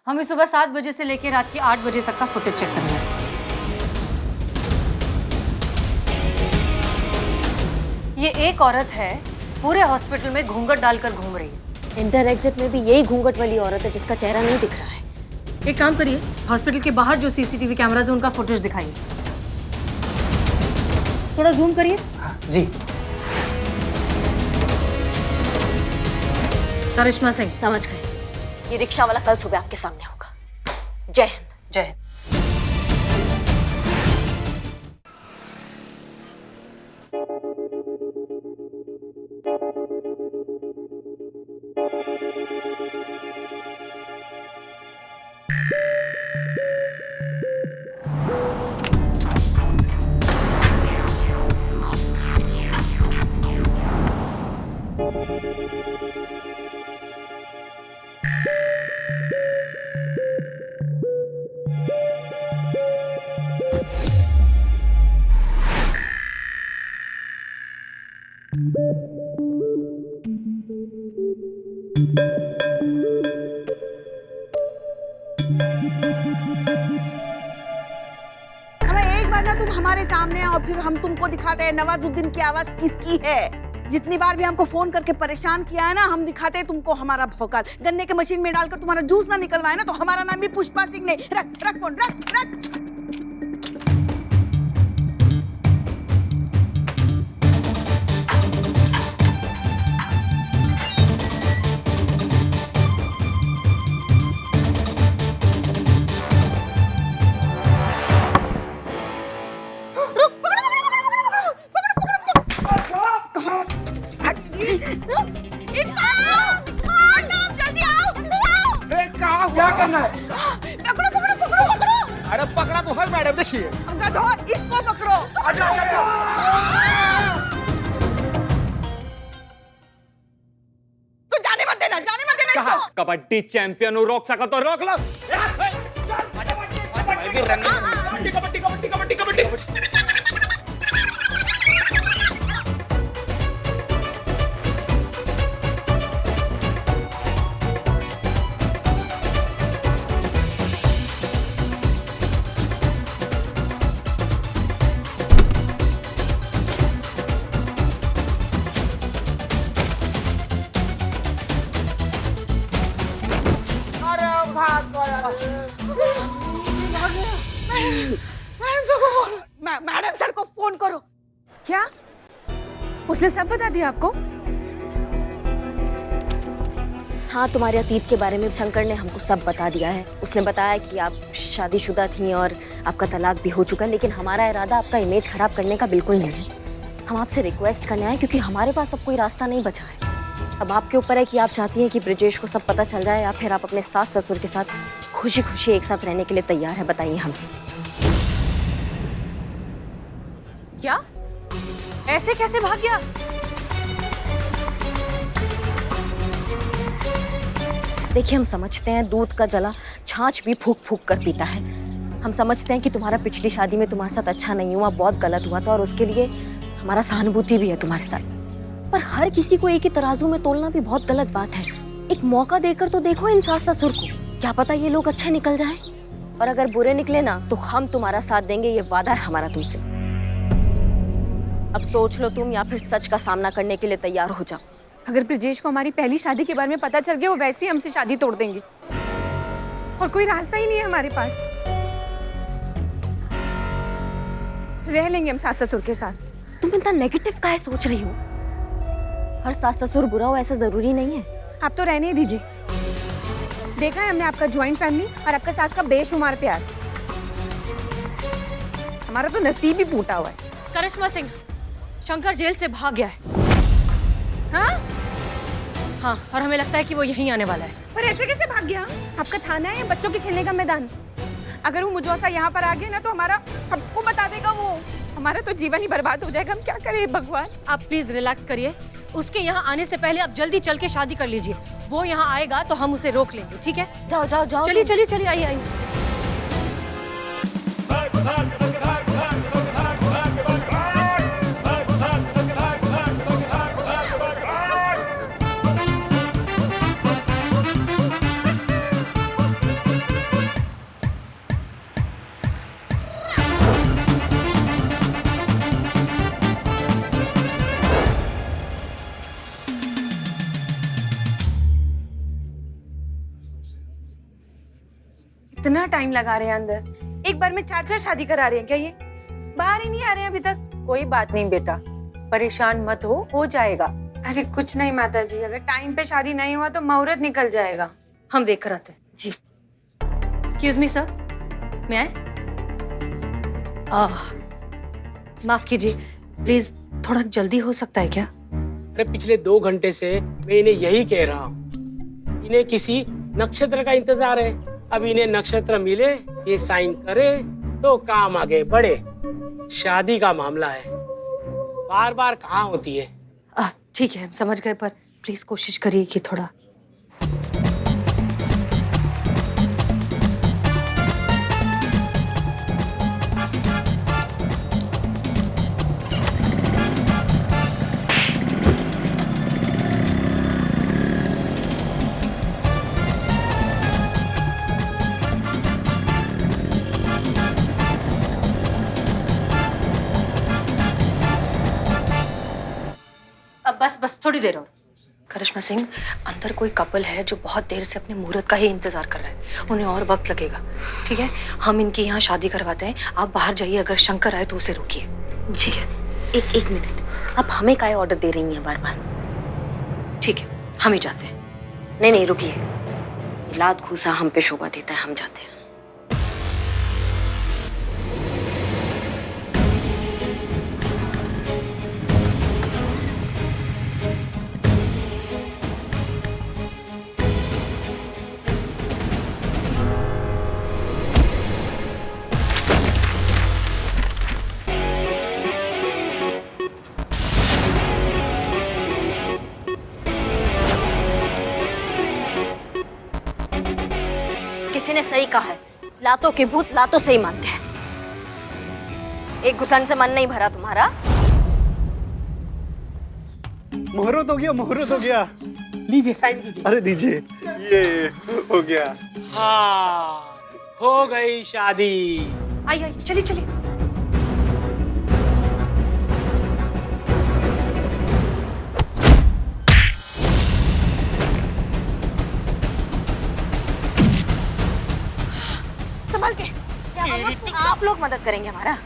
हमें सुबह 7 बजे से लेकर रात के 8 बजे तक का फुटेज चेक करना है। ये एक औरत है, पूरे हॉस्पिटल में घूंघट डालकर घूम रही है। इंटर एग्जिट में भी यही घूंघट वाली औरत है जिसका चेहरा नहीं दिख रहा है। एक काम करिए, हॉस्पिटल के बाहर जो सीसीटीवी कैमराज है उनका फुटेज दिखाइए। थोड़ा जूम करिए। हाँ, जी। करिश्मा सिंह। समझ गए, ये रिक्शा वाला कल सुबह आपके सामने होगा। जय हिंद। जय हिंद। एक बार ना तुम हमारे सामने आओ, फिर हम तुमको दिखाते हैं नवाजुद्दीन की आवाज किसकी है। जितनी बार भी हमको फोन करके परेशान किया है ना, हम दिखाते हैं तुमको हमारा भौकाल। गन्ने के मशीन में डालकर तुम्हारा जूस ना निकलवाए ना तो हमारा नाम भी पुष्पा सिंह नहीं। रख रख फोन, रख रख। क्या करना है? पकड़ो पकड़ो पकड़ो पकड़ो। अरे पकड़ा तो है मैडम, देखिए। गधो, इसको पकड़ो। तू जाने मत देना इसको। कबड्डी चैंपियन रोक सका तो रोक लो। मैडम सर को फोन करो। क्या उसने सब बता दिया आपको? हाँ, तुम्हारे अतीत के बारे में शंकर ने हमको सब बता दिया है। उसने बताया कि आप शादीशुदा थी और आपका तलाक भी हो चुका है, लेकिन हमारा इरादा आपका इमेज खराब करने का बिल्कुल नहीं है। हम आपसे रिक्वेस्ट करने आए क्योंकि हमारे पास अब कोई रास्ता नहीं बचा है। अब आपके ऊपर है कि आप चाहती हैं कि ब्रिजेश को सब पता चल जाए या फिर आप अपने सास ससुर के साथ खुशी खुशी एक साथ रहने के लिए तैयार है। बताइए हमें। क्या? ऐसे कैसे भाग गया? देखिए, हम समझते हैं दूध का जला छाछ भी फूक फूक कर पीता है। हम समझते हैं कि तुम्हारा पिछली शादी में तुम्हारे साथ अच्छा नहीं हुआ, बहुत गलत हुआ था और उसके लिए हमारा सहानुभूति भी है तुम्हारे साथ। पर हर किसी को एक ही तराजू में तोलना भी बहुत गलत बात है। एक मौका देकर तो देखो इन सास ससुर को, क्या पता ये लोग अच्छे निकल जाएं। और अगर बुरे निकले ना तो हम तुम्हारा साथ देंगे, ये वादा है हमारा तुमसे। अब सोच लो तुम, या फिर सच का सामना करने के लिए तैयार हो जाओ। अगर ब्रिजेश को हमारी पहली शादी के बारे में पता चल गया, वो वैसे ही हमसे शादी तोड़ देंगे और कोई रास्ता ही नहीं है हमारे पास। रह लेंगे हम सास ससुर के साथ। तुम इतना नेगेटिव काहे सोच रही हो? हर सास ससुर बुरा हो ऐसा जरूरी नहीं है। आप तो रहने ही दीजिए। देखा है हमने आपका ज्वाइंट फैमिली और आपका सास का बेशुमार प्यार। हमारा तो नसीब ही फूटा हुआ है। करिश्मा सिंह, शंकर जेल से भाग गया है। हाँ? हाँ, और हमें लगता है कि वो यहीं आने वाला है। पर ऐसे कैसे भाग गया? आपका थाना है या बच्चों के खेलने का मैदान? अगर वो मुझौसा यहाँ पर आ गया ना तो हमारा सबको बता देगा वो। हमारा तो जीवन ही बर्बाद हो जाएगा। हम क्या करें भगवान? आप प्लीज रिलैक्स करिए। उसके यहाँ आने से पहले आप जल्दी चल के शादी कर लीजिए। वो यहाँ आएगा तो हम उसे रोक लेंगे, ठीक है? जाओ जाओ जाओ। चलिए चलिए चलिए, आइए आइए। इतना टाइम लगा रहे हैं अंदर, एक बार में 4-4 शादी करा रहे हैं क्या ये? बाहर ही नहीं आ रहे हैं अभी तक। कोई बात नहीं बेटा, परेशान मत हो जाएगा। अरे कुछ नहीं माता जी, अगर टाइम पे शादी नहीं हुआ तो मुहूर्त निकल जाएगा। हम देख कर आते हैं जी। एक्सक्यूज मी सर, मैं माफ कीजिए प्लीज, थोड़ा जल्दी हो सकता है क्या? अरे पिछले 2 घंटे से मैं इन्हें यही कह रहा हूँ, इन्हें किसी नक्षत्र का इंतजार है। अब इन्हें नक्षत्र मिले, ये साइन करे तो काम आगे बढ़े। शादी का मामला है, बार बार कहाँ होती है। ठीक है, हम समझ गए, पर प्लीज कोशिश करिए कि थोड़ा। अब बस थोड़ी देर और। करिश्मा सिंह, अंदर कोई कपल है जो बहुत देर से अपने मुहूर्त का ही इंतजार कर रहा है, उन्हें और वक्त लगेगा। ठीक है, हम इनकी यहाँ शादी करवाते हैं, आप बाहर जाइए, अगर शंकर आए तो उसे रोकिए। ठीक है। एक मिनट, आप हमें काहे ऑर्डर दे रही हैं बार बार? ठीक है, हम ही जाते हैं। नहीं रुकिए, लात घूसा हम पे शोभा देता है, हम जाते हैं। किसी ने सही कहा है, लातों के भूत लातों से ही मानते हैं। एक घुसन से मन नहीं भरा तुम्हारा? मुहूर्त हो गया, मुहूर्त हो गया। लीजिए साइन कीजिए। अरे दीजिए, ये हो गया। हाँ, हो गई शादी। आइए चलिए चलिए। संभाल के। आप लोग मदद करेंगे हमारा?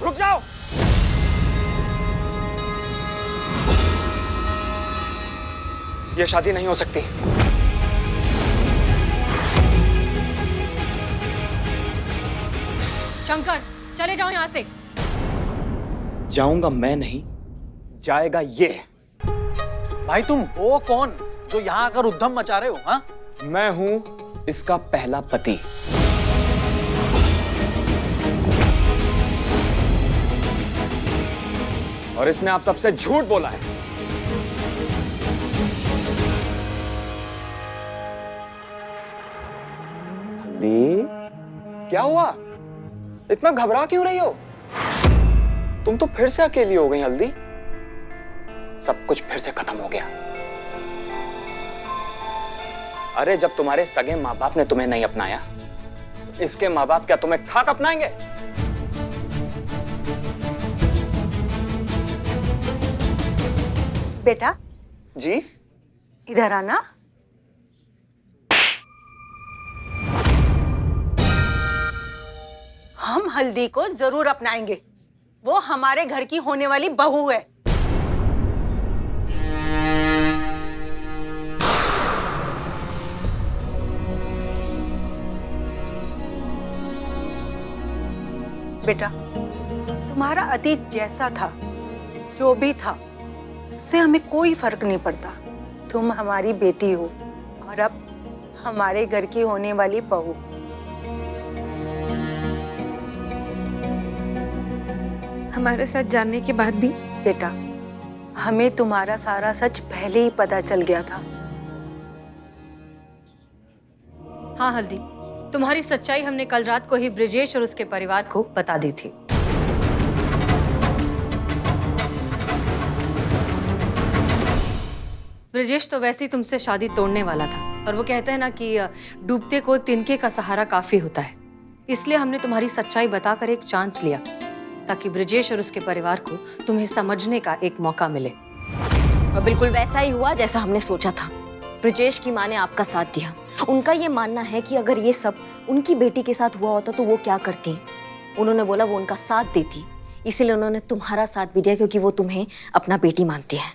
रुक जाओ। ये शादी नहीं हो सकती। शंकर, चले जाओ यहाँ से। जाऊंगा मैं नहीं, जाएगा ये। भाई तुम हो कौन जो यहाँ आकर उद्यम मचा रहे हो? हाँ, मैं हूं इसका पहला पति। और इसने आप सबसे झूठ बोला है। हल्दी, क्या हुआ? इतना घबरा क्यों रही हो? तुम तो फिर से अकेली हो गई हल्दी। सब कुछ फिर से खत्म हो गया। अरे जब तुम्हारे सगे माँ बाप ने तुम्हें नहीं अपनाया, इसके माँ बाप क्या तुम्हें खाक अपनाएंगे? बेटा जी इधर आना। हम हल्दी को जरूर अपनाएंगे, वो हमारे घर की होने वाली बहू है। बेटा, तुम्हारा अतीत जैसा था, जो भी था, उससे हमें कोई फर्क नहीं पड़ता। तुम हमारी बेटी हो और अब हमारे घर की होने वाली बहू। हमारे साथ जानने के बाद भी बेटा, हमें तुम्हारा सारा सच पहले ही पता चल गया था। हाँ हल्दी, तुम्हारी सच्चाई हमने कल रात को ही ब्रिजेश और उसके परिवार को बता दी थी। ब्रिजेश तो वैसे ही तुमसे शादी तोड़ने वाला था और वो कहते हैं ना कि डूबते को तिनके का सहारा काफी होता है। इसलिए हमने तुम्हारी सच्चाई बताकर एक चांस लिया ताकि ब्रिजेश और उसके परिवार को तुम्हें समझने का एक मौका मिले। और बिल्कुल वैसा ही हुआ जैसा हमने सोचा था। ब्रिजेश की माँ ने आपका साथ दिया। उनका ये मानना है कि अगर ये सब उनकी बेटी के साथ हुआ होता तो वो क्या करती। उन्होंने बोला वो उनका साथ देती, इसीलिए उन्होंने तुम्हारा साथ भी दिया क्योंकि वो तुम्हें अपना बेटी मानती है।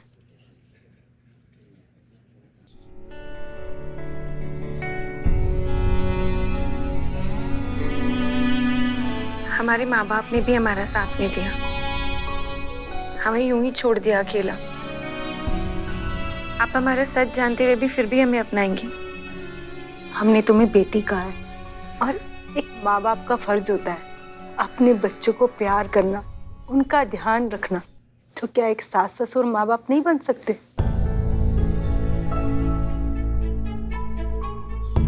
हमारे माँ बाप ने भी हमारा साथ नहीं दिया, हमें यूं ही छोड़ दिया अकेला। आप हमारा सच जानते हुए भी फिर भी हमें अपनाएंगे। हमने तुम्हें बेटी कहा है और एक माँ बाप का फर्ज होता है अपने बच्चों को प्यार करना, उनका ध्यान रखना। तो क्या एक सास ससुर माँ बाप नहीं बन सकते?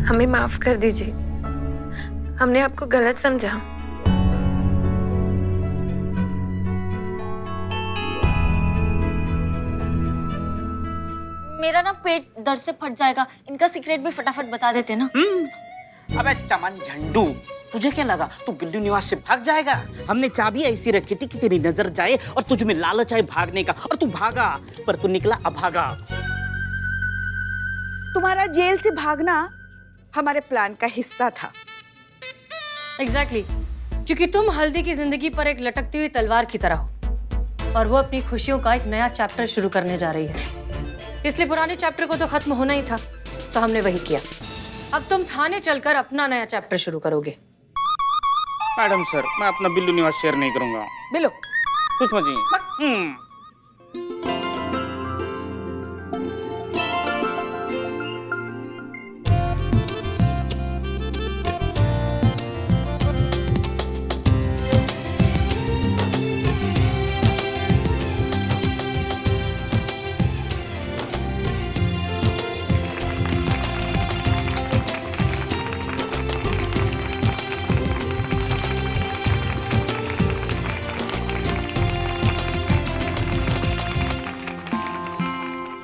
हमें माफ कर दीजिए, हमने आपको गलत समझा। मेरा ना पेट दर्द से फट जाएगा, इनका सीक्रेट भी फटाफट बता देते ना। अबे चमन झंडू, तुझे क्या लगा तू बिल्लू निवास से भाग जाएगा? हमने चाबी ऐसी रखी थी कि तेरी नजर जाए और तुझ में लालच आए भागने का, और तू भागा पर तू निकला अभागा। तुम्हारा जेल से भागना हमारे प्लान का हिस्सा था। एग्जैक्टली, क्योंकि तुम हल्दी की जिंदगी पर एक लटकती हुई तलवार की तरह हो और वो अपनी खुशियों का एक नया चैप्टर शुरू करने जा रही है। इसलिए पुराने चैप्टर को तो खत्म होना ही था, तो हमने वही किया। अब तुम थाने चलकर अपना नया चैप्टर शुरू करोगे। मैडम सर, मैं अपना बिल्लू निवास शेयर नहीं करूंगा। बिल्लू सुषमा जी,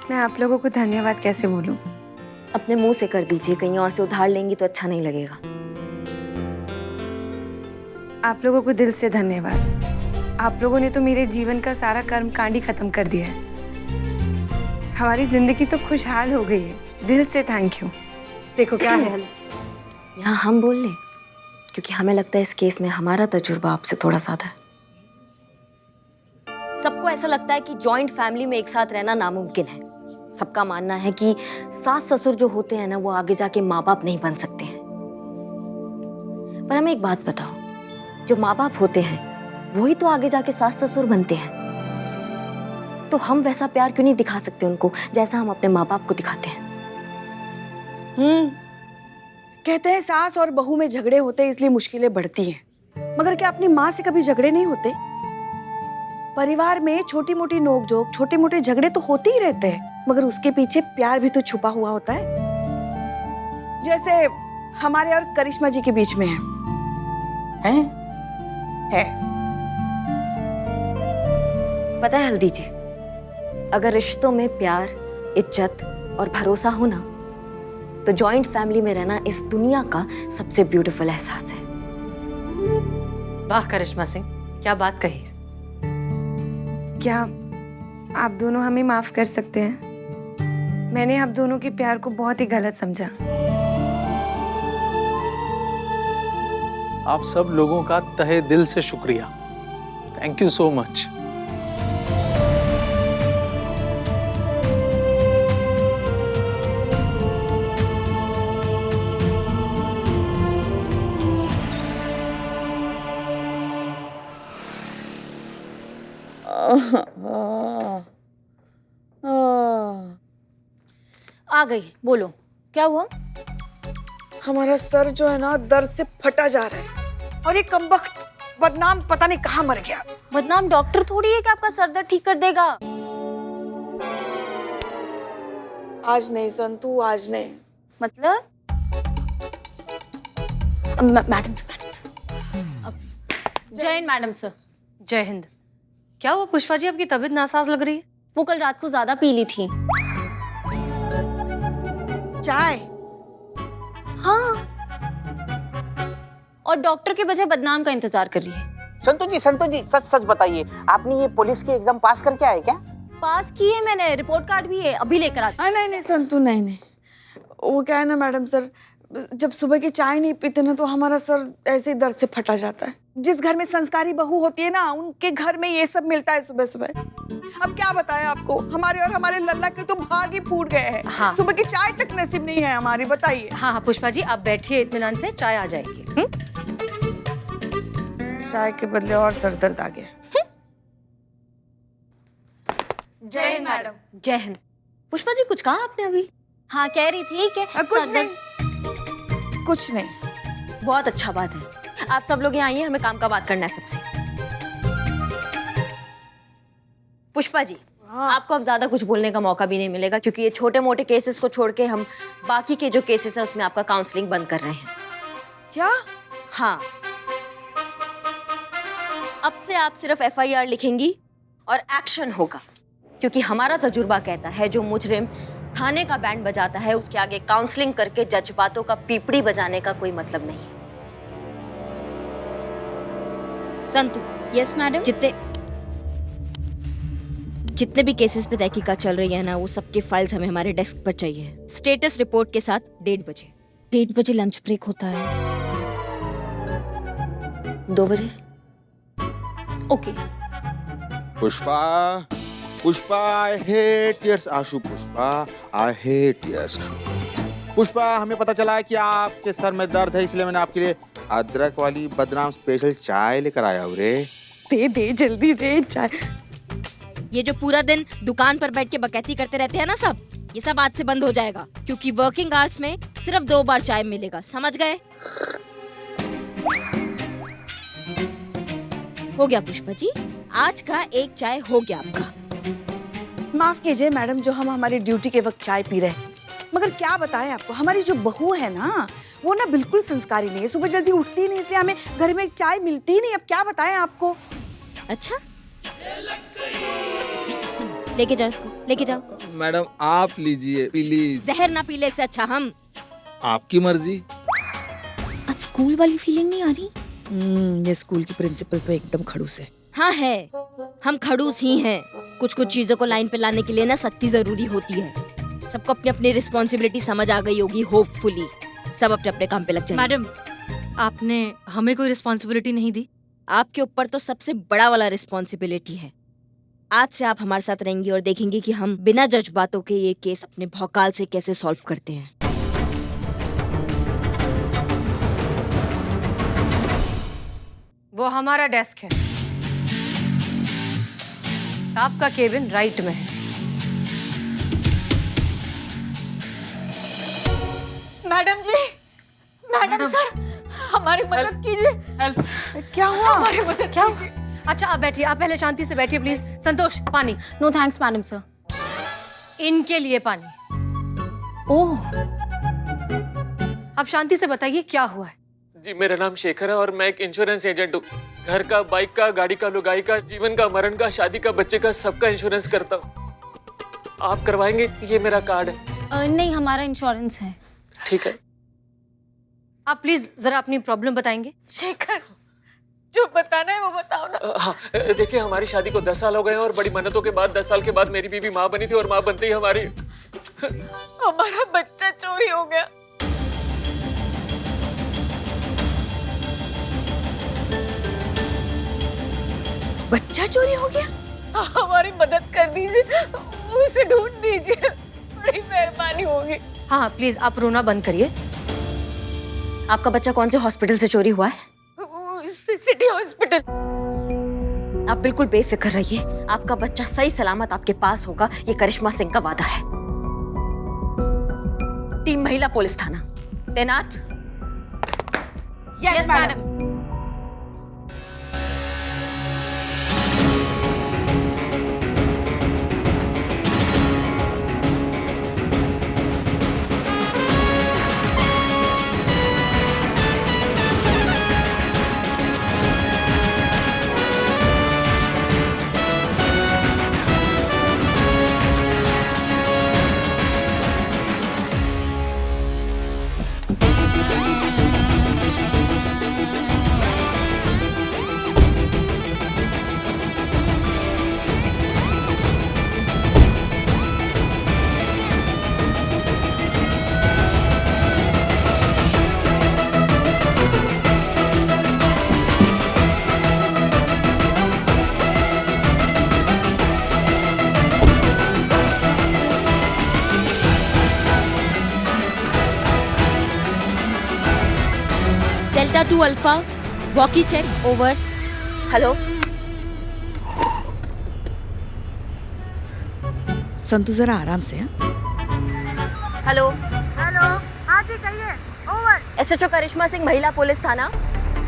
मैं आप लोगों को धन्यवाद कैसे बोलूं? अपने मुंह से कर दीजिए, कहीं और से उधार लेंगी तो अच्छा नहीं लगेगा। आप लोगों को दिल से धन्यवाद। आप लोगों ने तो मेरे जीवन का सारा कर्म कांड ही खत्म कर दिया है। हमारी जिंदगी तो खुशहाल हो गई है। दिल से थैंक यू। देखो क्या है हल, यहाँ हम बोल लें क्योंकि हमें लगता है इस केस में हमारा तजुर्बा आपसे थोड़ा ज्यादा है। सबको ऐसा लगता है कि जॉइंट फैमिली में एक साथ रहना नामुमकिन है। सबका मानना है कि सास ससुर जो होते हैं ना वो आगे जाके माँ बाप नहीं बन सकते हैं। पर हमें एक बात बताओ, जो माँ बाप होते हैं वही तो आगे जाके सास ससुर बनते हैं। तो हम वैसा प्यार क्यों नहीं दिखा सकते उनको जैसा हम अपने माँ बाप को दिखाते हैं? कहते हैं सास और बहू में झगड़े होते हैं इसलिए मुश्किलें बढ़ती हैं। मगर क्या अपनी माँ से कभी झगड़े नहीं होते? परिवार में छोटी मोटी नोकझोंक, छोटे मोटे झगड़े तो होते ही रहते हैं, मगर उसके पीछे प्यार भी तो छुपा हुआ होता है। जैसे हमारे और करिश्मा जी के बीच में है। पता है हल्दी जी, अगर रिश्तों में प्यार, इज्जत और भरोसा हो ना तो जॉइंट फैमिली में रहना इस दुनिया का सबसे ब्यूटीफुल एहसास है। वाह करिश्मा सिंह, क्या बात कही है। क्या आप दोनों हमें माफ कर सकते हैं? मैंने आप दोनों के प्यार को बहुत ही गलत समझा। आप सब लोगों का तहे दिल से शुक्रिया। Thank you so much. आ गई, बोलो क्या हुआ? हमारा सर जो है ना दर्द से फटा जा रहा है और ये कमबख्त बदनाम पता नहीं कहाँ मर गया। बदनाम डॉक्टर थोड़ी है कि आपका सर दर्द ठीक कर देगा। आज नहीं संतू, आज नहीं। मतलब मैडम सर, जय हिंद मैडम सर। जय हिंद। क्या हुआ पुष्पा जी, आपकी तबीयत नासाज लग रही है? वो कल रात को ज्यादा पी ली थी। चाय? हाँ, और डॉक्टर के बजाय बदनाम का इंतजार कर रही है। संतोष जी सच सच बताइए, आपने ये पुलिस की एग्जाम पास करके आए क्या? पास की है मैंने, रिपोर्ट कार्ड भी है, अभी लेकर आती। नहीं संतू, नहीं। वो क्या है ना मैडम सर, जब सुबह की चाय नहीं पीते ना तो हमारा सर ऐसे ही दर्द से फटा जाता है। जिस घर में संस्कारी बहू होती है ना, उनके घर में ये सब मिलता है सुबह सुबह। अब क्या बताएं आपको, हमारे और हमारे लल्ला के तो भाग ही फूट गए हैं। हाँ। सुबह की चाय तक नसीब नहीं है हमारी, बताइए। हाँ पुष्पा जी, आप बैठिए इत्मीनान से, चाय आ जाएगी। चाय के बदले और सर दर्द आ गया। जय हिंद मैडम। जय हिंद। पुष्पा जी कुछ कहा आपने अभी? हाँ, कह रही थी कि कुछ नहीं। बहुत अच्छा बात है, आप सब लोग यहाँ आइए, हमें काम का बात करना है सबसे। पुष्पा जी, आपको अब ज्यादा कुछ बोलने का मौका भी नहीं मिलेगा, क्योंकि ये छोटे मोटे केसेस को छोड़ के हम बाकी के जो केसेस हैं उसमें आपका काउंसलिंग बंद कर रहे हैं। क्या? हाँ, अब से आप सिर्फ FIR लिखेंगी और एक्शन होगा, क्योंकि हमारा तजुर्बा कहता है जो मुजरिम थाने का बैंड बजाता है उसके आगे काउंसलिंग करके जज्बातों का पीपड़ी बजाने का कोई मतलब नहीं है। संतु। Yes madam. जितने भी केसेस पे तहकीकात चल रही है ना, वो सबके फाइल्स हमें हमारे डेस्क पर चाहिए, स्टेटस रिपोर्ट के साथ 1:30 बजे। 1:30 बजे लंच ब्रेक होता है। 2 बजे। Okay. Pushpa I hate tears आशु, Pushpa I hate tears. Pushpa, हमें पता चला है कि आपके सर में दर्द है, इसलिए मैंने आपके लिए अदरक वाली बदनाम स्पेशल चाय लेकर आया हूँ रे। दे जल्दी दे चाय। ये जो पूरा दिन दुकान पर बैठ के बकैती करते रहते हैं ना सब, ये सब आज से बंद हो जाएगा, क्योंकि वर्किंग आवर्स में सिर्फ 2 बार चाय मिलेगा, समझ गए? हो गया पुष्पा जी, आज का एक चाय हो गया आपका। माफ कीजिए मैडम, जो हम हमारी ड्यूटी के वक्त चाय पी रहे हैं, मगर क्या बताएं आपको, हमारी जो बहू है ना, वो ना बिल्कुल संस्कारी नहीं है, सुबह जल्दी उठती नहीं, इसलिए हमें घर में चाय मिलती ही नहीं। अब क्या बताएं आपको। अच्छा, लेके जाओ इसको, लेके जाओ। मैडम आप लीजिए प्लीज। जहर ना पीले से अच्छा हम। आपकी मर्जी। आज स्कूल वाली फीलिंग नहीं आ रही? ये स्कूल की प्रिंसिपल तो एकदम खड़ूस है। हाँ है, हम खड़ूस ही हैं। कुछ चीजों को लाइन पे लाने के लिए ना सख्ती जरूरी होती है। सबको अपनी अपनी रिस्पॉन्सिबिलिटी समझ आ गई होगी, होपफुली सब अपने अपने काम पे लग जाएंगे। मैडम, आपने हमें कोई रिस्पॉन्सिबिलिटी नहीं दी। आपके ऊपर तो सबसे बड़ा वाला रिस्पॉन्सिबिलिटी है। आज से आप हमारे साथ रहेंगी और देखेंगे कि हम बिना जज्बातों के ये केस अपने भौकाल से कैसे सॉल्व करते हैं। वो हमारा डेस्क है, आपका केबिन राइट में है। मैडम जी, मैडम सर, हमारी मदद कीजिए। क्या हुआ? हमारी मदद क्या कीजिए। अच्छा आप बैठिए, आप पहले शांति से बैठिए प्लीज। संतोष, पानी। No thanks madam sir. इनके लिए पानी। ओह, आप शांति से बताइए क्या हुआ है। जी, मेरा नाम शेखर है और मैं एक इंश्योरेंस एजेंट हूँ। घर का, बाइक का, गाड़ी का, लुगाई का, जीवन का, मरण का, शादी का, बच्चे का, सबका इंश्योरेंस करता हूँ। आप करवाएंगे? ये मेरा कार्ड है। नहीं, हमारा इंश्योरेंस है। ठीक है। आप प्लीज जरा अपनी प्रॉब्लम बताएंगे। शेखर, जो बताना है वो बताओ ना। हाँ, देखिए हमारी शादी को 10 साल हो गए और बड़ी मेहनतों के बाद 10 साल के बाद मेरी बीवी माँ बनी थी और माँ बनते ही हमारी हमारा बच्चा चोरी हो गया। बच्चा चोरी हो गया? हमारी मदद कर दीजिए, उसे ढूंढ दीजिए, बड़ी मेहरबानी होगी। हाँ प्लीज आप रोना बंद करिए। आपका बच्चा कौन से हॉस्पिटल से चोरी हुआ है? City hospital. आप बिल्कुल बेफिक्र रहिए, आपका बच्चा सही सलामत आपके पास होगा, ये करिश्मा सिंह का वादा है। टीम महिला पुलिस थाना तैनात। Yes madam. Delta 2 alpha walkie check over. Hello Santu जरा आराम से। हेलो हेलो, हाँ जी कहिए, ओवर। एसएचओ करिश्मा सिंह, महिला पुलिस थाना।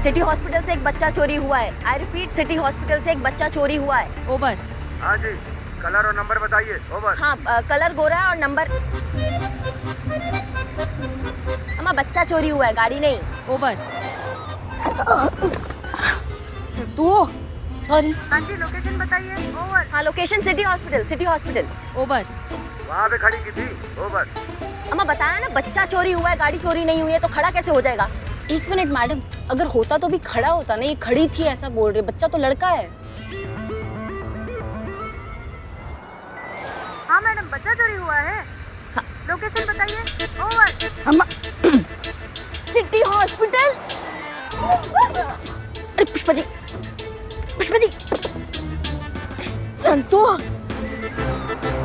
सिटी हॉस्पिटल से एक बच्चा चोरी हुआ है। आई रिपीट, सिटी हॉस्पिटल से एक बच्चा चोरी हुआ है। ओवर। हाँ जी, कलर और नंबर बताइए। ओवर। हाँ, कलर गोरा है और नंबर। अम्मा बच्चा चोरी हुआ है, गाड़ी नहीं। ओवर। तू सॉरी। हाँ जी लोकेशन बताइए, ओवर। हाँ, location city hospital, city hospital. Over. वहाँ पे खड़ी की थी। ओवर। अम्मा बताया ना, बच्चा चोरी हुआ है, गाड़ी चोरी नहीं हुई है, तो खड़ा कैसे हो जाएगा? 1 मिनट मैडम, अगर होता तो भी खड़ा होता ना, ये खड़ी थी ऐसा बोल रहे, बच्चा तो लड़का है। हाँ मैडम, बच्चा चोरी हुआ है। हाँ। लोकेशन बताइए, ओवर। अम्मा सिटी हॉस्पिटल। अरे पुष्पा जी, पुष्पा जी। संतु,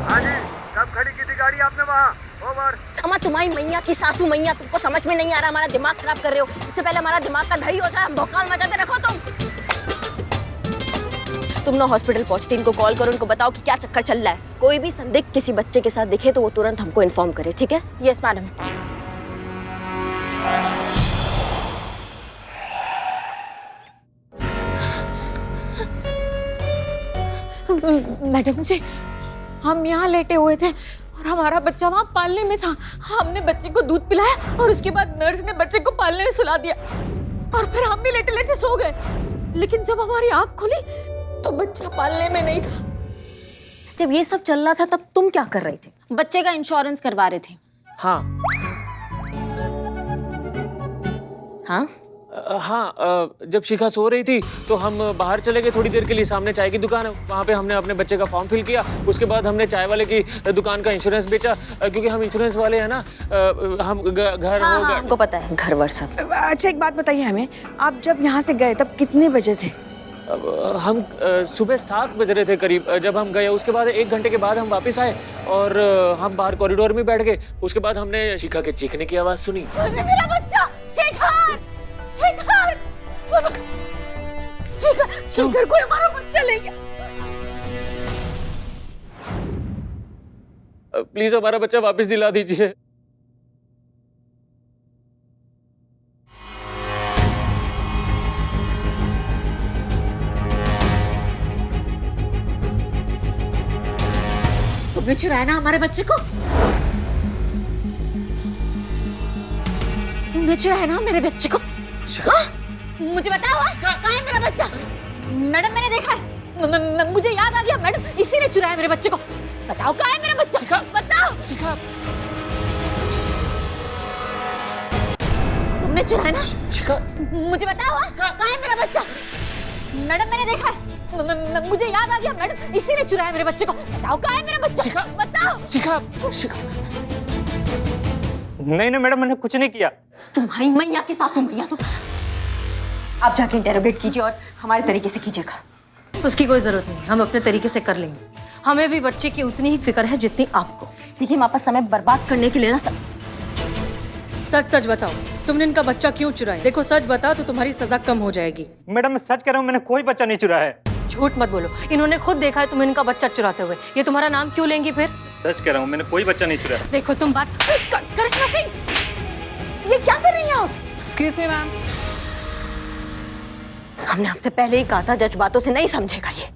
हाँ जी, कब खड़ी की थी गाड़ी आपने वहाँ? ओवर। अम्मा तुम्हारी मैया की सासू मैया, तुमको समझ में नहीं आ रहा, हमारा दिमाग खराब कर रहे हो। इससे पहले हमारा दिमाग का दही हो जाए, हम भौकाल मचा के रखो तुम ना हॉस्पिटल पहुंचते इनको कॉल करो, इनको बताओ कि क्या चक्कर चल रहा है। कोई भी संदिग्ध किसी बच्चे के साथ दिखे तो वो तुरंत हमको इन्फॉर्म करे, ठीक है? Yes madam. मैडम जी, हम यहाँ लेटे हुए थे और हमारा बच्चा वहाँ पालने में था। हमने बच्चे को दूध पिलाया और उसके बाद नर्स ने बच्चे को पालने में सुला दिया और फिर हम भी लेटे लेटे सो गए। लेकिन जब हमारी आँख खुली तो बच्चा पालने में नहीं था। जब ये सब चल रहा था तब तुम क्या कर रहे थे? बच्चे का इंश्योरेंस करवा रहे थे। हाँ हाँ, जब शिखा सो रही थी तो हम बाहर चले गए थोड़ी देर के लिए। सामने चाय की दुकान है, वहाँ पे हमने अपने बच्चे का फॉर्म फिल किया। उसके बाद हमने चाय वाले की दुकान का इंश्योरेंस बेचा, क्योंकि हम इंश्योरेंस वाले हैं ना। हम घर हाँ, हो हाँ, हमको पता है, घर वर सब। अच्छा एक बात बताइए हमें, आप जब यहाँ से गए तब कितने बजे थे? हम सुबह 7 बज रहे थे करीब जब हम गए। उसके बाद 1 घंटे के बाद हम वापस आए और हम बाहर कॉरिडोर में बैठ गए। उसके बाद हमने शिखा के चीखने की आवाज़ सुनी। मेरा बच्चा शेखर, शेखर, शेखर, शेखर, कोई हमारा बच्चा ले गया। प्लीज हमारा बच्चा वापस दिला दीजिए। तुमने चुराया ना हमारे बच्चे को? तुमने चुराया ना मेरे बच्चे को? हाँ? मुझे बताओ, कहाँ है मेरा बच्चा? मैडम मैंने देखा है, मुझे याद आ गया, मैडम इसी ने चुराया मेरे बच्चे को। बताओ कहाँ है मेरा बच्चा? बताओ। शिखा, तुमने चुराया ना? शिखा, मुझे बताओ, कहाँ है मेरा बच्चा? मैडम मैंने देखा है, मुझे याद आ गया, मैडम इसी ने चुराया मेरे बच्चे को। बताओ कहाँ है मेरा बच्चा? शिखा, बताओ। शिखा, शिखा। नहीं नहीं मैडम, मैंने कुछ नहीं किया। तुम्हारी मैया की सासू मैया तुम। आप जाके इंटेरोगेट कीजिए और हमारे तरीके से कीजिएगा। उसकी कोई जरूरत नहीं, हम अपने तरीके से कर लेंगे। हमें भी बच्चे की उतनी ही फिक्र है जितनी आपको। देखिए, हम आपस समय बर्बाद करने के लिए ना सच सच बताओ, तुमने इनका बच्चा क्यों चुराया? देखो सच बताओ तो तुम्हारी सजा कम हो जाएगी। मैडम मैं सच कह रहा हूँ, मैंने कोई बच्चा नहीं चुराया है। झूठ मत बोलो, इन्होंने खुद देखा है तुम इनका बच्चा चुराते हुए। ये तुम्हारा नाम क्यों लेंगी फिर? सच कह रहा हूँ, मैंने कोई बच्चा नहीं चुराया। देखो तुम बात करिश्मा सिंह, ये क्या कर रही हैं आप? Excuse me ma'am. हमने आपसे पहले ही कहा था, जज्बातों से नहीं समझेगा ये।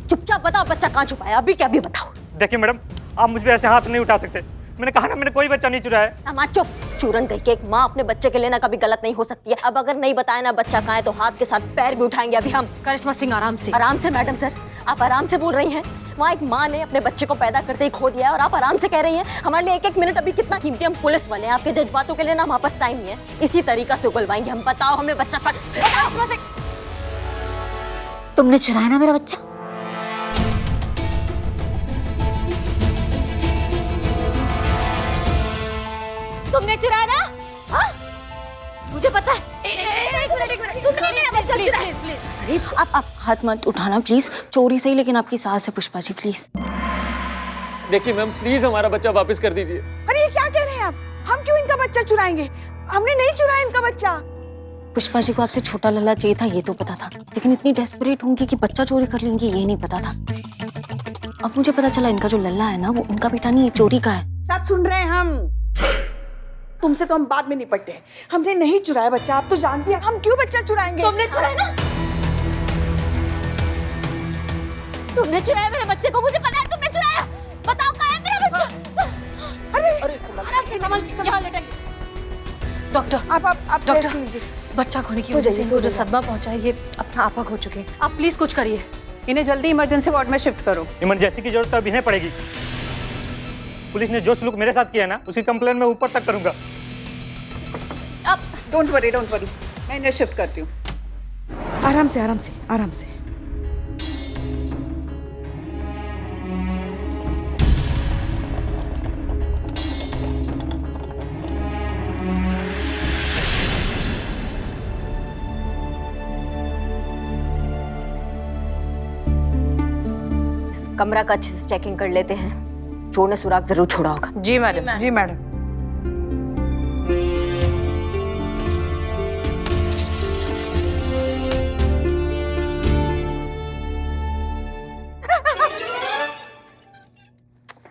चुपचाप बताओ बच्चा कहाँ छुपाया, अभी क्या भी बताओ। देखिए मैडम, आप मुझ पे ऐसे हाथ नहीं उठा सकते। मैंने कहा ना, मैंने कोई बच्चा नहीं चुराया है। माँ चुप। चूरन गई कि एक माँ अपने बच्चे के लिए ना कभी गलत नहीं हो सकती है। अब अगर नहीं बताया ना बच्चा कहाँ है तो हाथ के साथ पैर भी उठाएंगे अभी हम। करिश्मा सिंह आराम से। आराम से मैडम सर, आप आराम से बोल रही हैं। वहाँ एक माँ ने अपने बच्चे को पैदा करते ही खो दिया है और आप आराम से कह रही हैं। हमारे लिए 1-1 मिनट अभी कितना कीमती। हम पुलिस वाले हैं, आपके जज्बातों के लिए ना हम वापस टाइम नहीं है। इसी तरीका से उगलवाएंगे हम। बताओ हमें बच्चा पर। करिश्मा सिंह, तुमने चुराया ना मेरा बच्चा? तुमने चुराया ना? हाँ? मुझे पता है। एक मिनट, तुमने मेरा बच्चा चुराया। प्लीज अरे आप हाथ मत उठाना प्लीज। चोरी सही, लेकिन आपकी सास है पुष्पा जी, प्लीज। देखिए मैम, प्लीज हमारा बच्चा वापस कर दीजिए। अरे ये क्या कह रहे हैं आप? हम क्यों इनका बच्चा चुराएंगे? हमने नहीं चुराया इनका बच्चा। पुष्पा जी को आपसे छोटा लल्ला चाहिए था, ये तो पता था, लेकिन इतनी डेस्परेट होंगी कि बच्चा चोरी कर लेंगी, ये नहीं पता था। अब मुझे पता चला इनका जो लल्ला है ना, वो इनका बेटा नहीं, चोरी का है। सब सुन रहे हैं हम। तुमसे तो हम बाद में निपटते। हमने नहीं चुराया बच्चा, आप तो जानती हैं हम क्यों बच्चा चुराएंगे। तुमने चुराया ना, तुमने चुराया मेरे बच्चे को, मुझे पता है तुमने चुराया। बताओ कहाँ है मेरा बच्चा? अरे डॉक्टर, आप डॉक्टर, रेस्ट लीजिए। बच्चा खोने की वजह से इनको जो सदमा पहुंचा है, ये अपना आपा खो चुके हैं। आप प्लीज कुछ करिए। इन्हें जल्दी इमरजेंसी वार्ड में शिफ्ट करो। इमरजेंसी की जरूरत अभी नहीं पड़ेगी। पुलिस ने जो सलूक मेरे साथ किया ना, उसकी कंप्लेन मैं ऊपर तक करूंगा। डोंट वरी, मैं इन्हें शिफ्ट करती हूँ। आराम से, आराम से, आराम से। कमरा का अच्छे से चेकिंग कर लेते हैं, चोर ने सुराग जरूर छोड़ा होगा। जी मैडम, जी मैडम।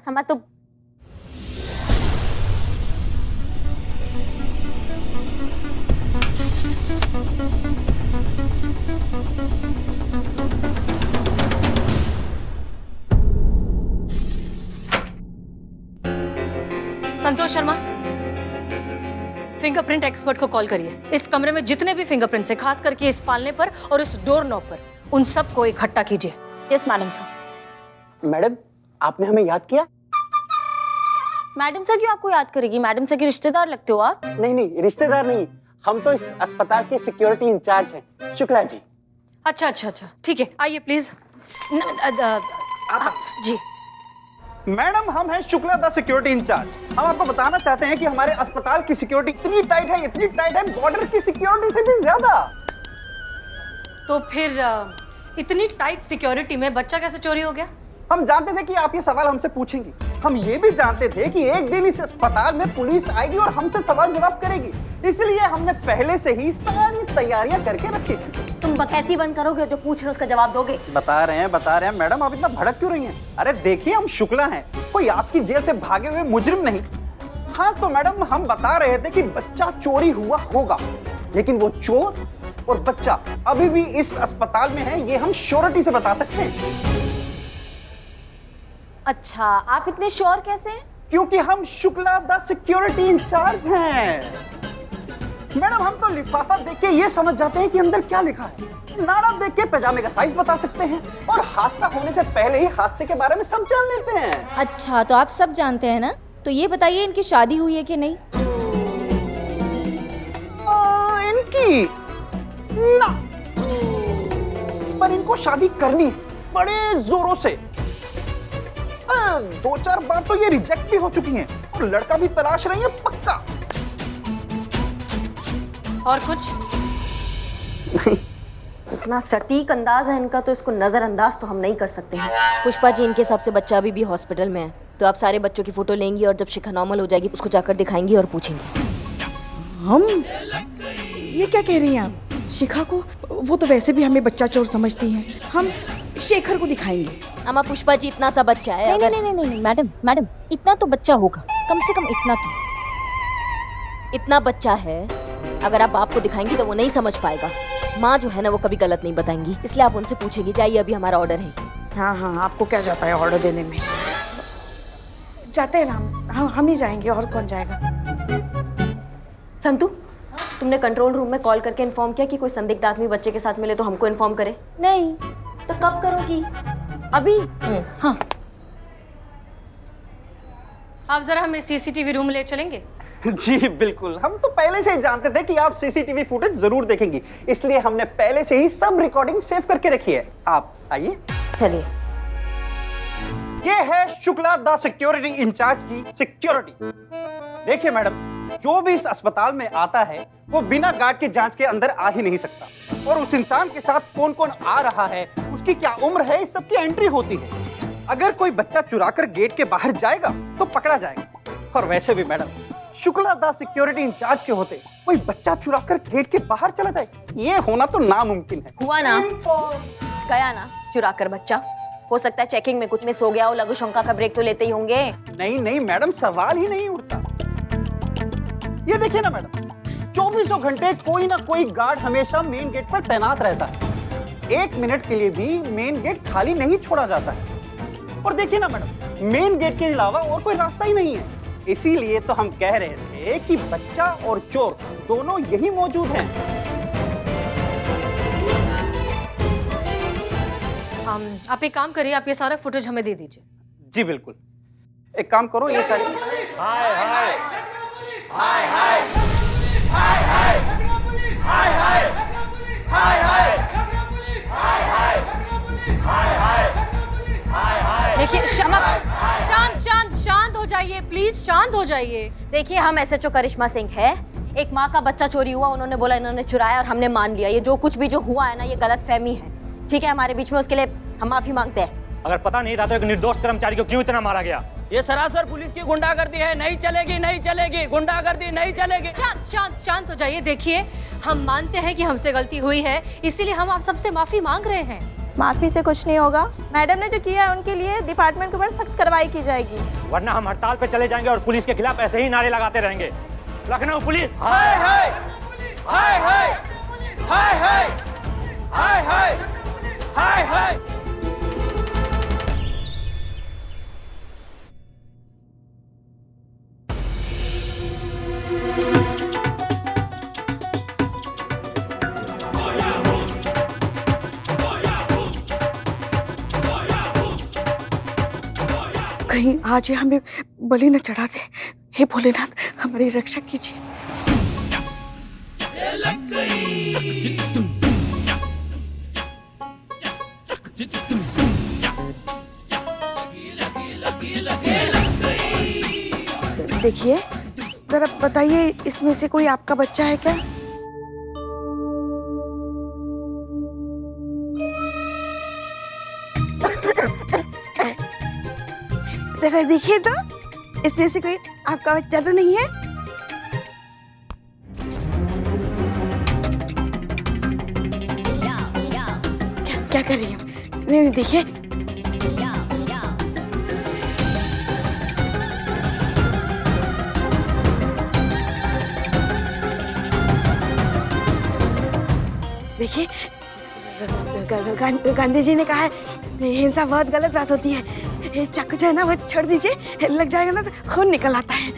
हम तो संतोष शर्मा, फिंगरप्रिंट एक्सपर्ट को कॉल करिए। इस कमरे में जितने भी फिंगरप्रिंट्स हैं, खास करके इस पालने पर और इस डोर नॉब पर, उन सबको इकट्ठा कीजिए। Yes madam sir. मैडम, आपने हमें याद किया? मैडम सर क्यों आपको याद करेगी? मैडम सर के रिश्तेदार लगते हो आप। नहीं, रिश्तेदार नहीं, हम तो इस अस्पताल के सिक्योरिटी इंचार्ज हैं, शुक्ला जी। अच्छा, ठीक है, आइए प्लीज। जी मैडम, हम हैं शुक्ला द सिक्योरिटी इंचार्ज। हम आपको बताना चाहते हैं कि हमारे अस्पताल की सिक्योरिटी इतनी टाइट है, बॉर्डर की सिक्योरिटी से भी ज्यादा। तो फिर इतनी टाइट सिक्योरिटी में बच्चा कैसे चोरी हो गया? हम जानते थे कि आप ये सवाल हमसे पूछेंगी। हम ये भी जानते थे कि एक दिन इस अस्पताल में पुलिस आएगी और हमसे सवाल जवाब करेगी, इसलिए हमने पहले से ही सारी तैयारियां करके रखी थी। तुम बकैती बंद करोगे, जो पूछ रहे उसका जवाब दोगे। बता रहे हैं मैडम, आप इतना भड़क क्यों रही हैं? अरे देखिए, हम शुक्ला हैं, कोई आपकी जेल से भागे हुए मुजरिम नहीं। हाँ तो मैडम, हम बता रहे थे कि बच्चा चोरी हुआ होगा, लेकिन वो चोर और बच्चा अभी भी इस अस्पताल में है, ये हम श्योरिटी से बता सकते हैं। अच्छा, आप इतने श्योर कैसे हैं? क्योंकि हम शुक्ला द सिक्योरिटी इंचार्ज हैं। मैडम, हम तो लिफाफा देख के ये समझ जाते हैं कि अंदर क्या लिखा है। नाड़ा देख के पैजामे का साइज बता सकते हैं और हादसा होने से पहले ही हादसे के बारे में सब जान लेते हैं। अच्छा, तो आप सब जानते हैं ना? तो ये बताइए, इनकी शादी हुई है कि नहीं? इनकी ना, पर इनको शादी करनी है बड़े जोरों से। 2-4 बार तो ये रिजेक्ट भी हो चुकी हैं और लड़का भी तलाश रही है पक्का। और कुछ नहीं। इतना सटीक अंदाज है इनका, तो इसको नजरअंदाज तो हम नहीं कर सकते हैं। पुष्पा जी, इनके हिसाब से बच्चा अभी भी हॉस्पिटल में है, तो आप सारे बच्चों की फोटो लेंगी और जब शिखा नॉर्मल हो जाएगी उसको जाकर दिखाएंगी और पूछेंगी। हम ये क्या कह रही हैं आप? शिखा को? वो तो वैसे भी हमें बच्चा चोर समझती हैं। हम शेखर को दिखाएंगे। अम्मा, पुष्पा जी इतना सा बच्चा है। नहीं मैडम, इतना तो बच्चा होगा, कम से कम इतना तो। इतना बच्चा है, अगर आप बाप को दिखाएंगी तो वो नहीं समझ पाएगा। माँ जो है ना, वो कभी गलत नहीं बताएंगी, इसलिए आप उनसे पूछेंगी। जाइए, अभी हमारा ऑर्डर है। हाँ, आपको क्या जाता है ऑर्डर देने में? जाते हैं ना हम ही जाएंगे, और कौन जाएगा? संतू, तुमने कंट्रोल रूम में कॉल करके इन्फॉर्म किया कि कोई संदिग्ध आदमी बच्चे के साथ मिले तो हमको इन्फॉर्म करे? नहीं। तो कब करोगी? अभी? हाँ। आप जरा हमें सीसीटीवी रूम ले चलेंगे? जी बिल्कुल, हम तो पहले से ही जानते थे कि आप सीसीटीवी फुटेज जरूर देखेंगी, इसलिए हमने पहले से ही सब रिकॉर्डिंग सेव करके रखी है। आप आइए। चलिए। ये है शुक्ला द सिक्योरिटी इंचार्ज की सिक्योरिटी। देखिए मैडम, जो भी इस अस्पताल में आता है वो बिना गार्ड के जांच के अंदर आ ही नहीं सकता, और उस इंसान के साथ कौन कौन आ रहा है, उसकी क्या उम्र है, इस सब की एंट्री होती है। अगर कोई बच्चा चुराकर गेट के बाहर जाएगा तो पकड़ा जाएगा। और वैसे भी मैडम, शुक्ला दास सिक्योरिटी इंचार्ज के होते कोई बच्चा चुराकर गेट के बाहर चला जाए, ये होना तो नामुमकिन है। हुआ ना, गया ना चुरा कर बच्चा। हो सकता है चेकिंग में कुछ मिस हो गया हो, लघु शंका का ब्रेक तो लेते ही होंगे। नहीं नहीं मैडम, सवाल ही नहीं उठता। ये देखिए ना मैडम, 24 घंटे कोई ना कोई गार्ड हमेशा मेन गेट पर तैनात रहता है। 1 मिनट के लिए भी मेन गेट खाली नहीं छोड़ा जाता है। और देखिए ना मैडम, मेन गेट के अलावा और कोई रास्ता ही नहीं है। इसीलिए तो हम कह रहे थे कि बच्चा और चोर दोनों यही मौजूद हैं। आप एक काम करिए, आप ये सारा फुटेज हमें दे दीजिए। जी बिल्कुल, एक काम करो, ये सारी हाय हाय हाय हाय हाय हाय हाय हाय हाय हाय हाय हाय हाय। देखिए शांत शांत शांत हो जाइए प्लीज, शांत हो जाइए। देखिए हम SHO करिश्मा सिंह है। एक माँ का बच्चा चोरी हुआ, उन्होंने बोला इन्होंने चुराया और हमने मान लिया। ये जो कुछ भी जो हुआ है ना, ये गलत फहमी है, ठीक है हमारे बीच में। उसके लिए हम माफी मांगते हैं। अगर पता नहीं था तो एक निर्दोष कर्मचारी को क्यों इतना मारा गया? ये सरासर पुलिस की गुंडागर्दी है। नहीं चलेगी, नहीं चलेगी, गुंडागर्दी नहीं चलेगी। शांत शांत शांत हो जाइए। देखिए हम मानते हैं कि हमसे गलती हुई है, इसीलिए हम आप सबसे माफी मांग रहे हैं। माफी से कुछ नहीं होगा। मैडम ने जो किया है उनके लिए डिपार्टमेंट के ऊपर सख्त कार्रवाई की जाएगी। वरना हम हड़ताल पे चले जाएंगे और पुलिस के खिलाफ ऐसे ही नारे लगाते रहेंगे। लखनऊ पुलिस हाय हाय हाय हाय हाय हाय हाय हाय हाय हाय। कहीं आज ये हमें बलि न चढ़ा दे। हे भोलेनाथ, हमारी रक्षा कीजिए। देखिए जरा बताइए, इसमें से कोई आपका बच्चा है क्या? जरा देखिए तो, इसमें से कोई आपका बच्चा तो नहीं है? क्या कर रही हूँ? नहीं देखिए। देखिए गांधी जी ने कहा है हिंसा बहुत गलत बात होती है। ये चाकू जो है ना वो छोड़ दीजिए, लग जाएगा ना तो खून निकल आता है।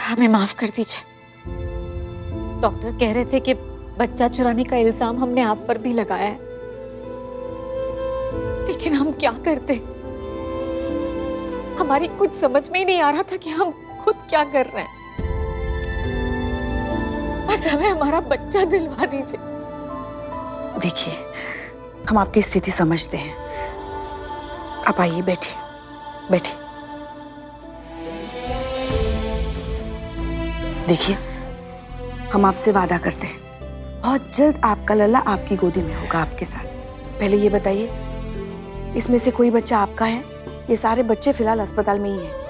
हमें माफ कर दीजिए। डॉक्टर कह रहे थे कि बच्चा चुराने का इल्जाम हमने आप पर भी लगाया है, लेकिन हम क्या करते? हमारी कुछ समझ में ही नहीं आ रहा था कि हम खुद क्या कर रहे हैं। बस हमें हमारा बच्चा दिलवा दीजिए। देखिए हम आपकी स्थिति समझते हैं। आप आइए, बैठिए बैठिए। देखिए हम आपसे वादा करते हैं, बहुत जल्द आपका लल्ला आपकी गोदी में होगा आपके साथ। पहले ये बताइए, इसमें से कोई बच्चा आपका है? ये सारे बच्चे फिलहाल अस्पताल में ही हैं।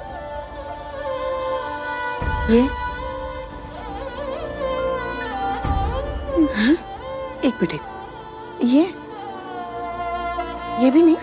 एक मिनट, ये भी नहीं?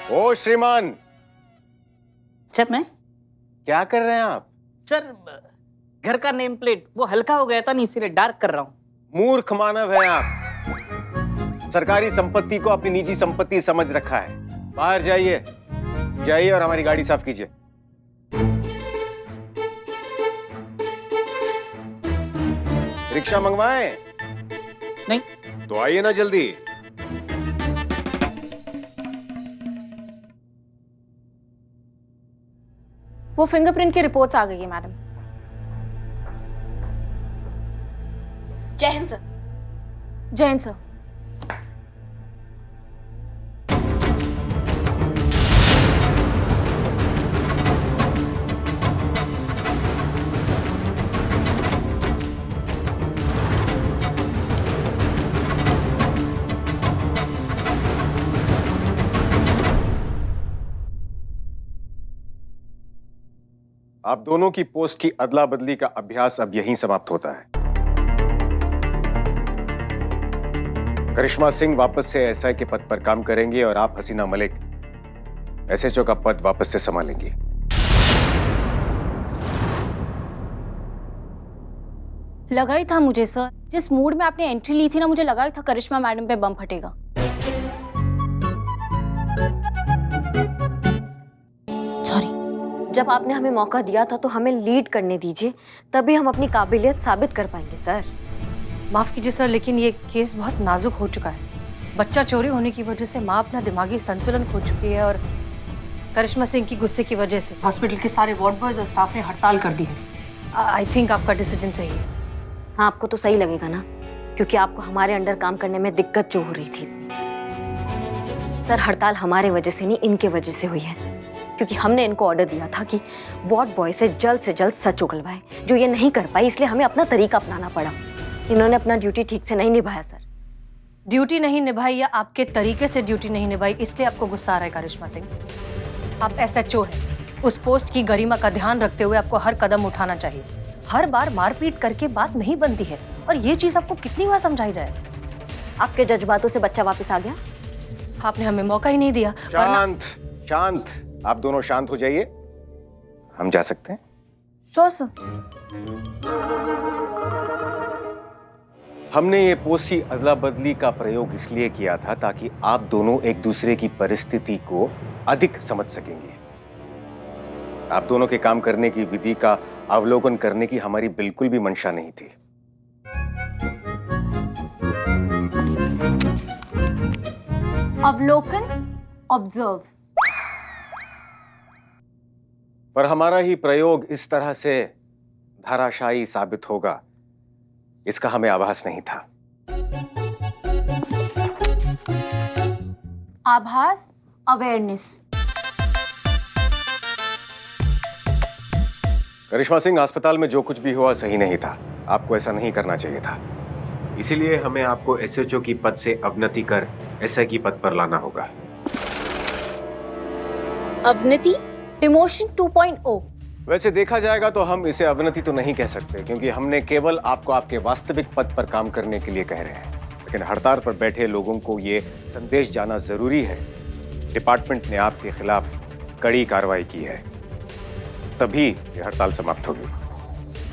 ओ श्रीमान, जब मैं क्या कर रहे हैं आप? सर घर का नेम प्लेट वो हल्का हो गया था, नहीं इसीलिए डार्क कर रहा हूँ। मूर्ख मानव है आप। सरकारी संपत्ति को अपनी निजी संपत्ति समझ रखा है। बाहर जाइए, जाइए और हमारी गाड़ी साफ कीजिए। रिक्शा मंगवाएं? नहीं। तो आइए ना जल्दी। वो फिंगरप्रिंट की रिपोर्ट्स आ गई है मैडम। जय हिंद सर। जय हिंद सर। आप दोनों की पोस्ट की अदला बदली का अभ्यास अब यहीं समाप्त होता है। करिश्मा सिंह वापस से एसआई के पद पर काम करेंगे और आप हसीना मलिक एसएचओ का पद वापस से संभालेंगी। लगा ही था मुझे सर, जिस मूड में आपने एंट्री ली थी ना, मुझे लगा ही था करिश्मा मैडम पे बम फटेगा। सॉरी। जब आपने हमें मौका दिया था तो हमें लीड करने दीजिए, तभी हम अपनी काबिलियत साबित कर पाएंगे सर। माफ कीजिए सर, लेकिन ये केस बहुत नाजुक हो चुका है। बच्चा चोरी होने की वजह से माँ अपना दिमागी संतुलन खो चुकी है और करिश्मा सिंह की गुस्से की वजह से हॉस्पिटल के सारे वार्ड बॉयज और स्टाफ ने हड़ताल कर दी है। आई थिंक आपका डिसीजन सही है। हाँ, आपको तो सही लगेगा ना, क्योंकि आपको हमारे अंडर काम करने में दिक्कत जो हो रही थी। सर, हड़ताल हमारे वजह से नहीं, इनके वजह से हुई है, क्योंकि हमने इनको ऑर्डर दिया था कि वार्ड बॉय से जल्द सच उगलवाए, जो ये नहीं कर पाई, इसलिए हमें अपना तरीका अपनाना पड़ा। इन्होंने अपना ड्यूटी ठीक से नहीं निभाया सर। ड्यूटी नहीं निभाई या आपके तरीके से ड्यूटी नहीं निभाई, इसलिए आपको गुस्सा आ रहा है करिश्मा सिंह? आप एसएचओ हैं, उस पोस्ट की गरिमा का ध्यान रखते हुए आपको हर कदम उठाना चाहिए। हर बार मारपीट करके बात नहीं बनती है, और ये चीज आपको कितनी बार समझाई जाए? आपके जज्बातों से बच्चा वापस आ गया? आपने हमें मौका ही नहीं दिया। शांत शांत, आप दोनों शांत हो जाइए, हम जा सकते हैं? Sure sir. हमने ये पोस्ट की अदला बदली का प्रयोग इसलिए किया था ताकि आप दोनों एक दूसरे की परिस्थिति को अधिक समझ सकेंगे। आप दोनों के काम करने की विधि का अवलोकन करने की हमारी बिल्कुल भी मंशा नहीं थी। अवलोकन, ऑब्जर्व। पर हमारा ही प्रयोग इस तरह से धाराशायी साबित होगा, इसका हमें आभास नहीं था। आभास, अवेयरनेस। करिश्मा सिंह, अस्पताल में जो कुछ भी हुआ सही नहीं था। आपको ऐसा नहीं करना चाहिए था। इसीलिए हमें आपको एसएचओ की पद से अवनति कर एसआई की पद पर लाना होगा। अवनति, डिमोशन 2.0। वैसे देखा जाएगा तो हम इसे अवनति तो नहीं कह सकते, क्योंकि हमने केवल आपको आपके वास्तविक पद पर काम करने के लिए कह रहे हैं। लेकिन हड़ताल पर बैठे लोगों को ये संदेश जाना जरूरी है, डिपार्टमेंट ने आपके खिलाफ कड़ी कार्रवाई की है, तभी ये हड़ताल समाप्त होगी।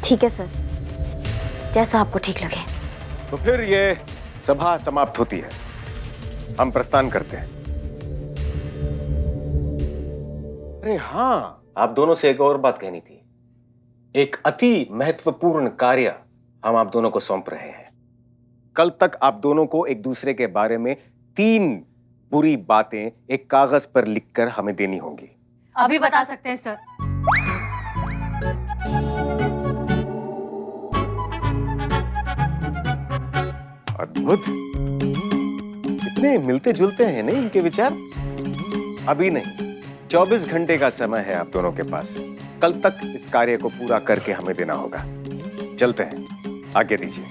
ठीक है सर, जैसा आपको ठीक लगे। तो फिर ये सभा समाप्त होती है, हम प्रस्थान करते हैं। अरे हाँ, आप दोनों से एक और बात कहनी थी। एक अति महत्वपूर्ण कार्य हम आप दोनों को सौंप रहे हैं। कल तक आप दोनों को एक दूसरे के बारे में 3 बुरी बातें एक कागज पर लिखकर हमें देनी होंगी। अभी बता सकते हैं सर। अद्भुत, कितने मिलते जुलते हैं नहीं इनके विचार। अभी नहीं, 24 घंटे का समय है आप दोनों के पास। कल तक इस कार्य को पूरा करके हमें देना होगा। चलते हैं, आगे दीजिए।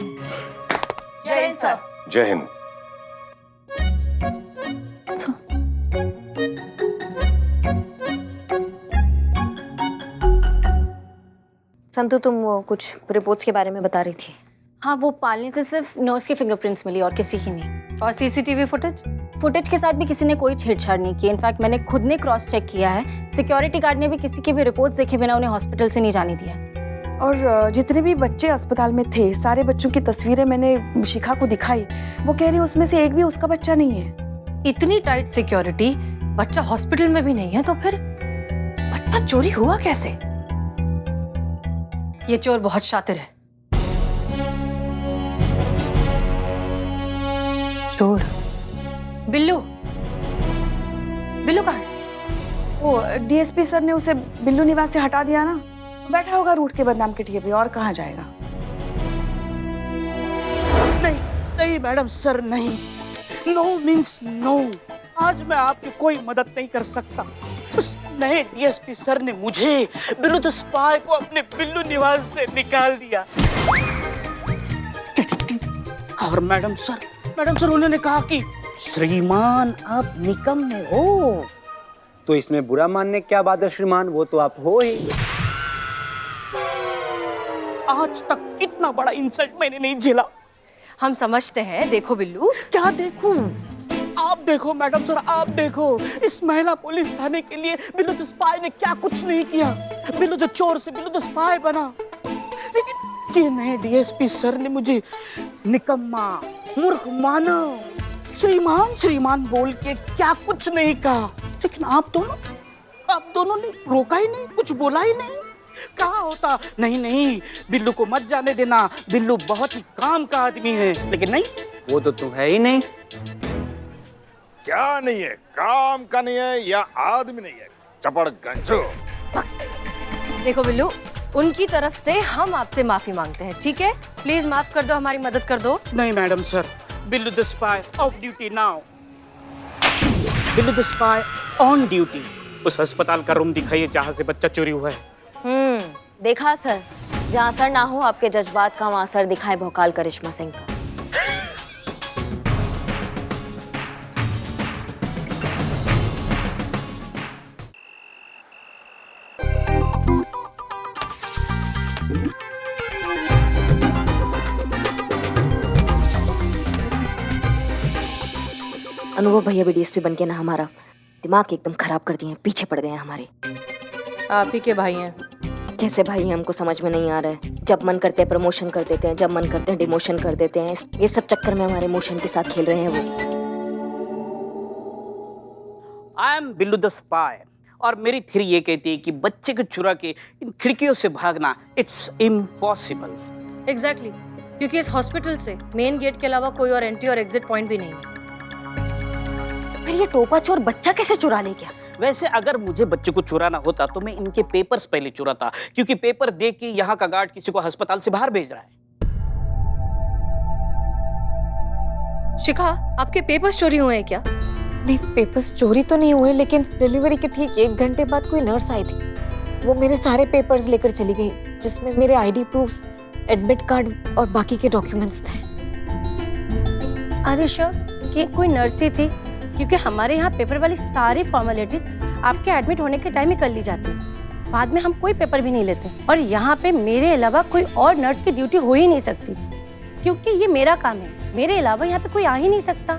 जय हिंद सर। जय हिंद। संतु, तुम वो कुछ रिपोर्ट्स के बारे में बता रही थी। हाँ, वो पालने से सिर्फ नर्स के फिंगरप्रिंट्स मिली और किसी की नहीं। और सीसीटीवी फुटेज के साथ भी किसी ने कोई छेड़छाड़ नहीं की। इनफैक्ट मैंने खुद ने क्रॉस चेक किया है। सिक्योरिटी गार्ड ने भी किसी की भी रिपोर्ट्स देखे बिना उन्हें हॉस्पिटल से नहीं जाने दिया। और जितने भी बच्चे अस्पताल में थे, सारे बच्चों की तस्वीरें मैंने शिखा को दिखाई। वो कह रही उसमें से एक भी उसका बच्चा नहीं है। इतनी टाइट सिक्योरिटी, बच्चा हॉस्पिटल में भी नहीं है, तो फिर बच्चा चोरी हुआ कैसे? ये चोर बहुत शातिर है। चोर बिल्लू, बिल्लू कहाँ है? वो डीएसपी सर ने उसे बिल्लू निवास से हटा दिया ना, बैठा होगा रूट के बदनाम के ठिये पे, और कहाँ जाएगा? नहीं नहीं मैडम सर, नहीं। No means no. आज मैं आपकी कोई मदद नहीं कर सकता। उस नए डीएसपी सर ने मुझे, बिल्लू द स्पाई को, अपने बिल्लू निवास से निकाल दिया। और मैडम सर उन्होंने कहा कि श्रीमान आप निकम्मे हो। तो इसमें बुरा मानने क्या बात है श्रीमान, वो तो आप हो ही। आज तक इतना बड़ा इंसल्ट मैंने नहीं झेला। हम समझते हैं। देखो बिल्लू। क्या देखूं? आप देखो मैडम सर, आप देखो। इस महिला पुलिस थाने के लिए बिल्लू द स्पाई ने क्या कुछ नहीं किया। बिल्लू द चोर से बिल्लू द स्पाई बना। लेकिन ये नए डीएसपी सर ने मुझे निकम्मा, मूर्ख मानव, श्रीमान बोल के क्या कुछ नहीं कहा। लेकिन आप दोनों ने रोका ही नहीं, कुछ बोला ही नहीं। कहा होता नहीं बिल्लू को मत जाने देना, बिल्लू बहुत ही काम का आदमी है। लेकिन नहीं, वो तो तुम है ही नहीं। क्या नहीं है? काम का नहीं है या आदमी नहीं है? चपड़ गंजो। देखो बिल्लू, उनकी तरफ से हम आपसे माफी मांगते हैं, ठीक है? प्लीज माफ कर दो, हमारी मदद कर दो। नहीं madam sir, Billu the spy of duty now. Billu the spy on duty. उस अस्पताल का रूम दिखाइए जहाँ से बच्चा चोरी हुआ है। देखा सर, जहाँ असर ना हो आपके जज्बात का, वहाँ असर दिखाए भोकाल करिश्मा सिंह का। अनुभव भैया भी डीएसपी बन के ना हमारा दिमाग एकदम खराब कर दिए हैं, पीछे पड़ गए हैं हमारे। आप ही के भाई हैं। कैसे भाई हैं हमको समझ में नहीं आ रहा है। जब मन करते हैं प्रमोशन कर देते हैं, जब मन करते हैं डिमोशन कर देते हैं। ये सब चक्कर में हमारे इमोशन के साथ खेल रहे हैं वो। I am Billu the spy और मेरी थ्योरी ये कहती है कि बच्चे को चुरा के इन खिड़कियों से भागना इट्स इम्पॉसिबल। एग्जैक्टली, क्योंकि इस हॉस्पिटल से मेन गेट के अलावा कोई और एंट्री और एग्जिट पॉइंट भी नहीं है। फिर ये टोपा चोर बच्चा कैसे चुरा ले गया? वैसे अगर मुझे बच्चे को चुराना होता तो मैं इनके पेपर्स पहले चुराता, क्योंकि पेपर देख के यहाँ का गार्ड किसी को अस्पताल से बाहर भेज रहा है। शिखा, आपके पेपर्स चोरी हुए हैं क्या? नहीं, पेपर्स चोरी तो नहीं हुए, लेकिन डिलीवरी के ठीक 1 घंटे बाद कोई नर्स आई थी। वो मेरे सारे पेपर्स लेकर चली गई, जिसमें मेरे आईडी प्रूफ्स, एडमिट कार्ड और बाकी के डॉक्यूमेंट्स थे। अरे श्योर कि कोई नर्स ही थी? क्योंकि हमारे यहाँ पेपर वाली सारी फॉर्मेलिटीज आपके एडमिट होने के टाइम ही कर ली जाती है, बाद में हम कोई पेपर भी नहीं लेते। और यहाँ पे मेरे अलावा कोई और नर्स की ड्यूटी हो ही नहीं सकती, क्योंकि ये मेरा काम है। मेरे अलावा यहाँ पे कोई आ ही नहीं सकता।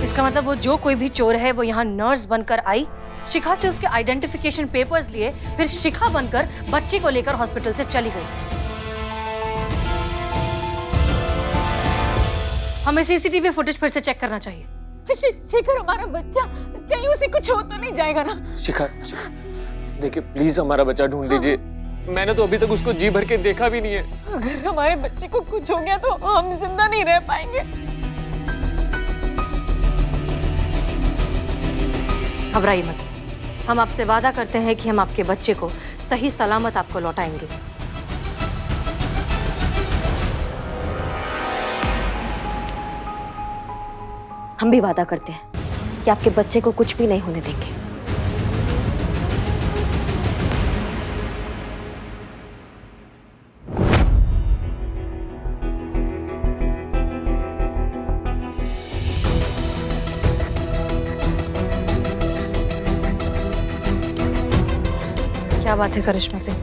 इसका मतलब वो जो कोई भी चोर है वो यहाँ नर्स बनकर आई, शिखा से उसके आइडेंटिफिकेशन पेपर्स लिए, फिर शिखा बनकर बच्चे को लेकर हॉस्पिटल से चली गई। हमें सीसीटीवी फुटेज फिर से चेक करना चाहिए। शिखर हमारा बच्चा, कहीं उसे कुछ हो तो नहीं जाएगा ना? शिखा, देखिए प्लीज हमारा बच्चा ढूंढ दीजिए। मैंने तो अभी तक उसको जी भर के देखा भी नहीं है। अगर हमारे बच्चे को कुछ हो गया तो हम जिंदा नहीं रह पाएंगे। घबराइए मत, हम आपसे वादा करते हैं कि हम आपके बच्चे को सही सलामत आपको लौटाएंगे। हम भी वादा करते हैं कि आपके बच्चे को कुछ भी नहीं होने देंगे। क्या बात है करिश्मा सिंह,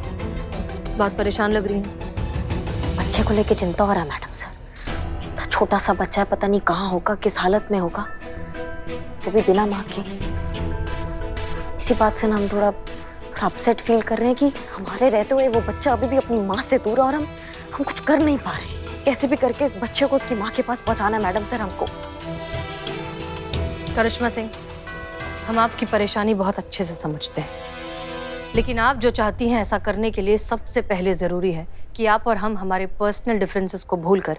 बहुत परेशान लग रही हैं। बच्चे को लेके चिंता हो रहा है मैडम सर। छोटा सा बच्चा है, पता नहीं कहाँ होगा, किस हालत में होगा, वो भी बिना माँ के। इसी बात से ना हम थोड़ा अपसेट फील कर रहे हैं कि हमारे रहते हुए वो बच्चा अभी भी अपनी माँ से दूर है और हम कुछ कर नहीं पा रहे। कैसे भी करके इस बच्चे को उसकी माँ के पास पहुंचाना है मैडम सर हमको। करिश्मा सिंह, हम आपकी परेशानी बहुत अच्छे से समझते हैं, लेकिन आप जो चाहती हैं ऐसा करने के लिए सबसे पहले जरूरी है कि आप और हम हमारे पर्सनल डिफरेंसेस को भूलकर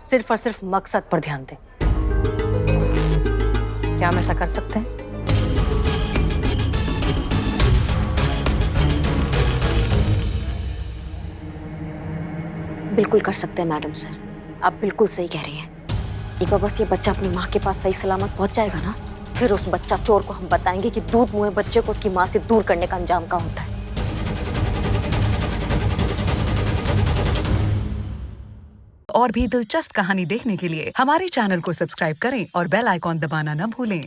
सिर्फ और सिर्फ मकसद पर ध्यान दें। क्या हम ऐसा कर सकते हैं? बिल्कुल कर सकते हैं मैडम सर, आप बिल्कुल सही कह रही हैं। एक बार बस ये बच्चा अपनी माँ के पास सही सलामत पहुंच जाएगा ना, फिर उस बच्चा चोर को हम बताएंगे कि दूध मुँहे बच्चे को उसकी माँ से दूर करने का अंजाम क्या होता है। और भी दिलचस्प कहानी देखने के लिए हमारे चैनल को सब्सक्राइब करें और बेल आइकॉन दबाना न भूलें।